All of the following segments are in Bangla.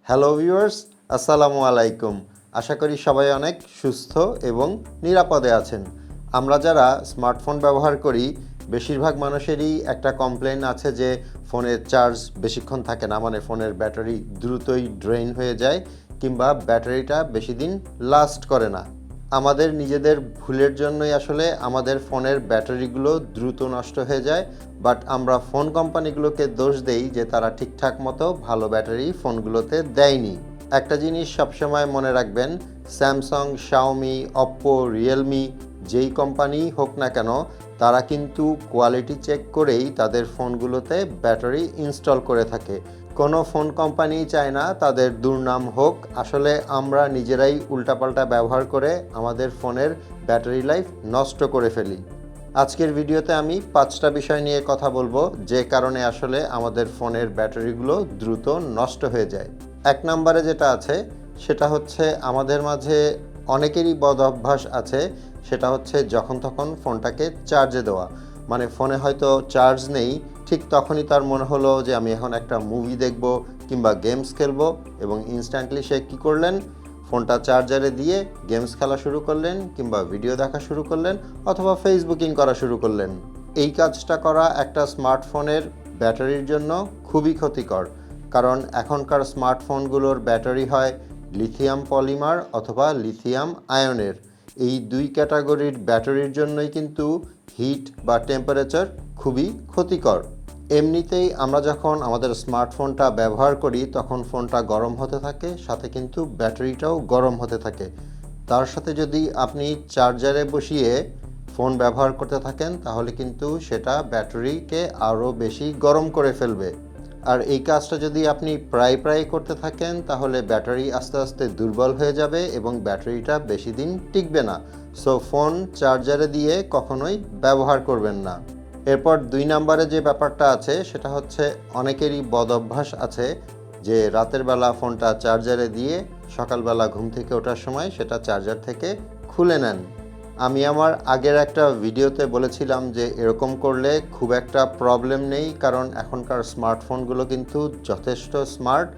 হ্যালো ভিউয়ার্স, আসসালামু আলাইকুম। আশা করি সবাই অনেক সুস্থ এবং নিরাপদে আছেন। আমরা যারা স্মার্টফোন ব্যবহার করি বেশিরভাগ মানুষেরই একটা কমপ্লেন আছে যে ফোনের চার্জ বেশিক্ষণ থাকে না, মানে ফোনের ব্যাটারি দ্রুতই ড্রেন হয়ে যায় কিংবা ব্যাটারিটা বেশি দিন লাস্ট করে না। আমাদের নিজেদের ভুলের জন্যই আসলে আমাদের ফোনের ব্যাটারিগুলো দ্রুত নষ্ট হয়ে যায়, বাট আমরা ফোন কোম্পানিগুলোকে দোষ দেই যে তারা ঠিকঠাক মতো ভালো ব্যাটারি ফোনগুলোতে দেয়নি। একটা জিনিস সবসময় মনে রাখবেন, স্যামসাং, শাওমি, অপ্পো, রিয়েলমি যেই কোম্পানি হোক না কেন, তারা কিন্তু কোয়ালিটি চেক করেই তাদের ফোনগুলোতে ব্যাটারি ইনস্টল করে থাকে। কোনো ফোন কোম্পানি চায় না তাদের দুর্নাম হোক। আসলে আমরা নিজেরাই উল্টাপাল্টা ব্যবহার করে আমাদের ফোনের ব্যাটারি লাইফ নষ্ট করে ফেলি। আজকের ভিডিওতে আমি 5টা বিষয় নিয়ে কথা বলবো যে কারণে আসলে আমাদের ফোনের ব্যাটারিগুলো দ্রুত নষ্ট হয়ে যায়। 1 নম্বরে যেটা আছে সেটা হচ্ছে আমাদের মাঝে অনেকেরই বদ অভ্যাস আছে, সেটা হচ্ছে যখন তখন ফোনটাকে চার্জে দেওয়া। মানে ফোনে হয়তো চার্জ নেই, ঠিক তখনই তার মনে হলো যে আমি এখন একটা মুভি দেখব কিংবা গেমস খেলবো এবং ইনস্ট্যান্টলি সে কী করলেন, ফোনটা চার্জারে দিয়ে গেমস খেলা শুরু করলেন কিংবা ভিডিও দেখা শুরু করলেন অথবা ফেসবুকিং করা শুরু করলেন। এই কাজটা করা একটা স্মার্টফোনের ব্যাটারির জন্য খুবই ক্ষতিকর, কারণ এখনকার স্মার্টফোনগুলোর ব্যাটারি হয় লিথিয়াম পলিমার অথবা লিথিয়াম আয়নের। এই দুই ক্যাটাগরির ব্যাটারির জন্যই কিন্তু হিট বা টেম্পারেচার খুবই ক্ষতিকর। এমনিতেই আমরা যখন আমাদের স্মার্টফোনটা ব্যবহার করি তখন ফোনটা গরম হতে থাকে, সাথে কিন্তু ব্যাটারিটাও গরম হতে থাকে। তার সাথে যদি আপনি চার্জারে বসিয়ে ফোন ব্যবহার করতে থাকেন তাহলে কিন্তু সেটা ব্যাটারিকে আরও বেশি গরম করে ফেলবে। আর এই কাজটা যদি আপনি প্রায় করতে থাকেন তাহলে ব্যাটারি আস্তে আস্তে দুর্বল হয়ে যাবে এবং ব্যাটারিটা বেশি দিন টিকবে না। সো ফোন চার্জারে দিয়ে কখনোই ব্যবহার করবেন না। এরপর 2 নম্বরে যে ব্যাপারটা আছে সেটা হচ্ছে অনেকেরই বদ অভ্যাস আছে যে রাতের বেলা ফোনটা চার্জারে দিয়ে সকালবেলা ঘুম থেকে ওঠার সময় সেটা চার্জার থেকে খুলে নেন। আমি আমার আগের একটা ভিডিওতে বলেছিলাম যে এরকম করলে খুব একটা প্রবলেম নেই, কারণ এখনকার স্মার্টফোনগুলো কিন্তু যথেষ্ট স্মার্ট।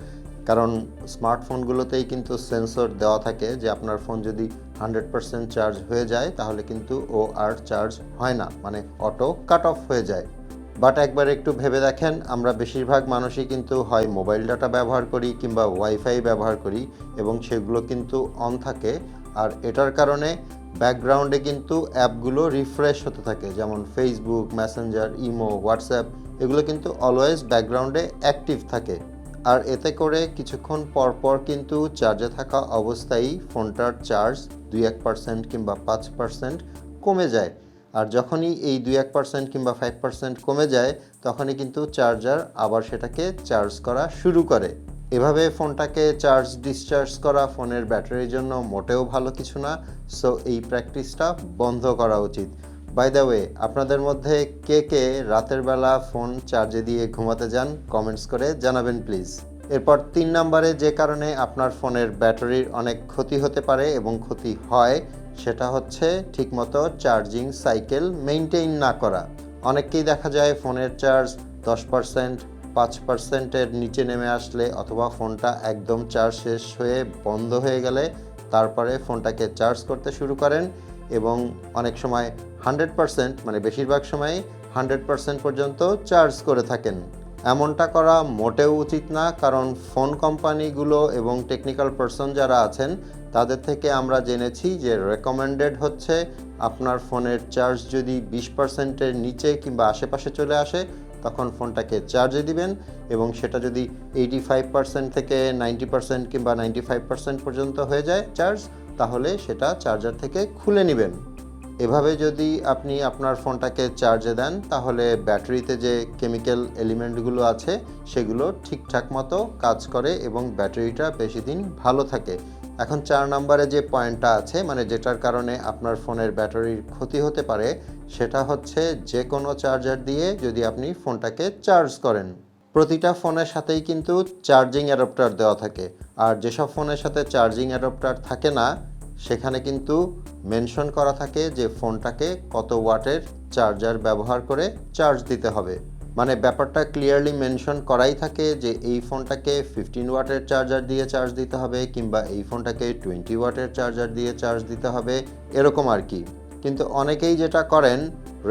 কারণ স্মার্টফোনগুলোতেই কিন্তু সেন্সর দেওয়া থাকে যে আপনার ফোন যদি 100% চার্জ হয়ে যায় তাহলে কিন্তু ও আর চার্জ হয় না, মানে অটো কাট অফ হয়ে যায়। বাট একবার একটু ভেবে দেখেন, আমরা বেশিরভাগ মানুষই কিন্তু হয় মোবাইল ডাটা ব্যবহার করি কিংবা ওয়াইফাই ব্যবহার করি এবং সেগুলো কিন্তু অন থাকে। আর এটার কারণে ব্যাকগ্রাউন্ডে কিন্তু অ্যাপগুলো রিফ্রেশ হতে থাকে, যেমন ফেসবুক, মেসেঞ্জার, ইমো, হোয়াটসঅ্যাপ, এগুলো কিন্তু অলওয়েজ ব্যাকগ্রাউন্ডে অ্যাক্টিভ থাকে। আর এতে করে কিছুক্ষণ পর কিন্তু চার্জে থাকা অবস্থায় ফোনটার চার্জ 2-1% কিংবা 5% কমে যায়। আর যখনই এই 2-1% কিংবা 5% কমে যায় তখনই কিন্তু চার্জার আবার সেটাকে চার্জ করা শুরু করে। এভাবে ফোনটাকে চার্জ ডিসচার্জ করা ফোনের ব্যাটারির জন্য মোটেও ভালো কিছু না। সো এই প্র্যাকটিসটা বন্ধ করা উচিত। বাই দ্য ওয়ে, আপনাদের মধ্যে কে রাতের বেলা ফোন চার্জে দিয়ে ঘুমাতে যান কমেন্টস করে জানাবেন প্লিজ। এরপর 3 নম্বরে যে কারণে আপনার ফোনের ব্যাটারির অনেক ক্ষতি হতে পারে এবং ক্ষতি হয় সেটা হচ্ছে ঠিকমতো চার্জিং সাইকেল মেইনটেইন না করা। অনেককেই দেখা যায় ফোনের চার্জ 10%, 5%-এর নিচে নেমে আসলে অথবা ফোনটা একদম চার্জ শেষ হয়ে বন্ধ হয়ে গেলে তারপরে ফোনটাকে চার্জ করতে শুরু করেন এবং অনেক সময় 100%, মানে বেশিরভাগ সময়ই 100% পর্যন্ত চার্জ করে থাকেন। এমনটা করা মোটেও উচিত না, কারণ ফোন কোম্পানিগুলো এবং টেকনিক্যাল পারসন যারা আছেন তাদের থেকে আমরা জেনেছি যে রেকমেন্ডেড হচ্ছে আপনার ফোনের চার্জ যদি 20%-এর নিচে কিংবা আশেপাশে চলে আসে তখন ফোনটাকে চার্জে দিবেন এবং সেটা যদি 85% থেকে 90% কিংবা 95% পর্যন্ত হয়ে যায় চার্জ, তাহলে সেটা চার্জার থেকে খুলে নেবেন। এভাবে যদি আপনি আপনার ফোনটাকে চার্জে দেন তাহলে ব্যাটারিতে যে কেমিক্যাল এলিমেন্টগুলো আছে সেগুলো ঠিকঠাক মতো কাজ করে এবং ব্যাটারিটা বেশি দিন ভালো থাকে। এখন 4 নম্বরে যে পয়েন্টটা আছে, মানে যেটার কারণে আপনার ফোনের ব্যাটারির ক্ষতি হতে পারে, সেটা হচ্ছে যে কোনো চার্জার দিয়ে যদি আপনি ফোনটাকে চার্জ করেন। প্রতিটা ফোনের সাথেই কিন্তু চার্জিং অ্যাডাপ্টার দেওয়া থাকে, আর যেসব ফোনের সাথে চার্জিং অ্যাডাপ্টার থাকে না সেখানে কিন্তু মেনশন করা থাকে যে ফোনটাকে কত ওয়াটের চার্জার ব্যবহার করে চার্জ দিতে হবে। মানে ব্যাপারটা ক্লিয়ারলি মেনশন করাই থাকে যে এই ফোনটাকে 15 ওয়াটের চার্জার দিয়ে চার্জ দিতে হবে কিংবা এই ফোনটাকে 20 ওয়াটের চার্জার দিয়ে চার্জ দিতে হবে, এরকম আর কি। কিন্তু অনেকেই যেটা করেন,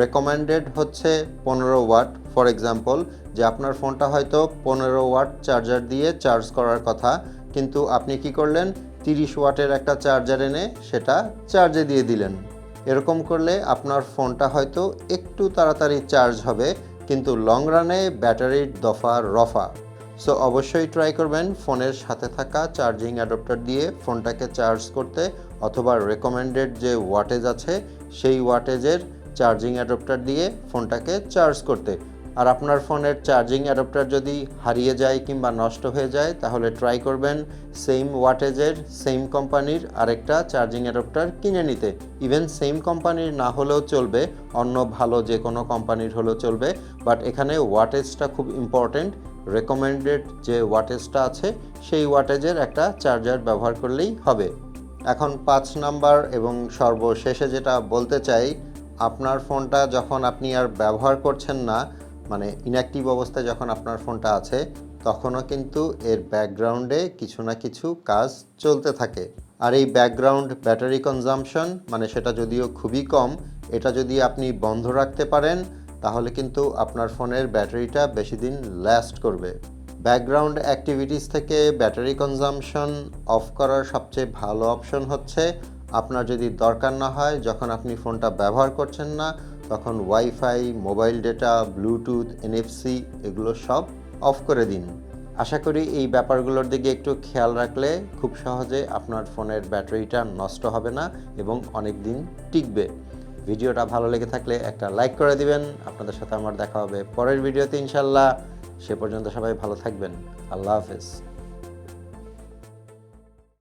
রেকমেন্ডেড হচ্ছে 15 ওয়াট। ফর এক্সাম্পল, যে আপনার ফোনটা হয়তো 15 ওয়াট চার্জার দিয়ে চার্জ করার কথা, কিন্তু আপনি কি করলেন, 30 ওয়াটের একটা চার্জার এনে সেটা চার্জে দিয়ে দিলেন। এরকম করলে আপনার ফোনটা হয়তো একটু তাড়াতাড়ি চার্জ হবে, কিন্তু লং রানে ব্যাটারির দফা রফা। সো অবশ্যই ট্রাই করবেন ফোনের সাথে থাকা চার্জিং অ্যাডাপ্টার দিয়ে ফোনটাকে চার্জ করতে, অথবা রেকমেন্ডেড যে ওয়াটেজ আছে সেই ওয়াটেজের চার্জিং অ্যাডাপ্টার দিয়ে ফোনটাকে চার্জ করতে। আর আপনার ফোনের চার্জিং অ্যাডাপ্টার যদি হারিয়ে যায় কিংবা নষ্ট হয়ে যায়, তাহলে ট্রাই করবেন সেম ওয়াটেজের সেম কোম্পানির আরেকটা চার্জিং অ্যাডাপ্টার কিনে নিতে। ইভেন সেম কোম্পানির না হলেও চলবে, অন্য ভালো যে কোনো কোম্পানির হলেও চলবে, বাট এখানে ওয়াটেজটা খুব ইম্পর্টেন্ট। রেকমেন্ডেড যে ওয়াটেজটা আছে সেই ওয়াটেজের একটা চার্জার ব্যবহার করলেই হবে। এখন 5 নাম্বার এবং সর্বশেষে যেটা বলতে চাই, আপনার ফোনটা যখন আপনি আর ব্যবহার করছেন না, মানে ইনঅ্যাক্টিভ অবস্থায় যখন আপনার ফোনটা আছে, তখনও কিন্তু এর ব্যাকগ্রাউন্ডে কিছু না কিছু কাজ চলতে থাকে। আর এই ব্যাকগ্রাউন্ড ব্যাটারি কনজাম্পশন, মানে সেটা যদিও খুবই কম, এটা যদি আপনি বন্ধ রাখতে পারেন তাহলে কিন্তু আপনার ফোনের ব্যাটারিটা বেশি দিন লাস্ট করবে। ব্যাকগ্রাউন্ড অ্যাক্টিভিটিস থেকে ব্যাটারি কনজাম্পশন অফ করার সবচেয়ে ভালো অপশন হচ্ছে, আপনার যদি দরকার না হয়, যখন আপনি ফোনটা ব্যবহার করছেন না, তখন wifi, mobile data, Bluetooth, NFC এগুলো সব অফ করে দিন। আশা করি এই ব্যাপারগুলোর দিকে একটু খেয়াল রাখলে খুব সহজে আপনার ফোনের ব্যাটারিটা নষ্ট হবে না এবং অনেক দিন টিকবে। ভিডিওটা ভালো লেগে থাকলে একটা লাইক করে দিবেন। আপনাদের সাথে আমার দেখা হবে পরের ভিডিওতে ইনশাল্লাহ। সে পর্যন্ত সবাই ভালো থাকবেন। আল্লাহ হাফেজ।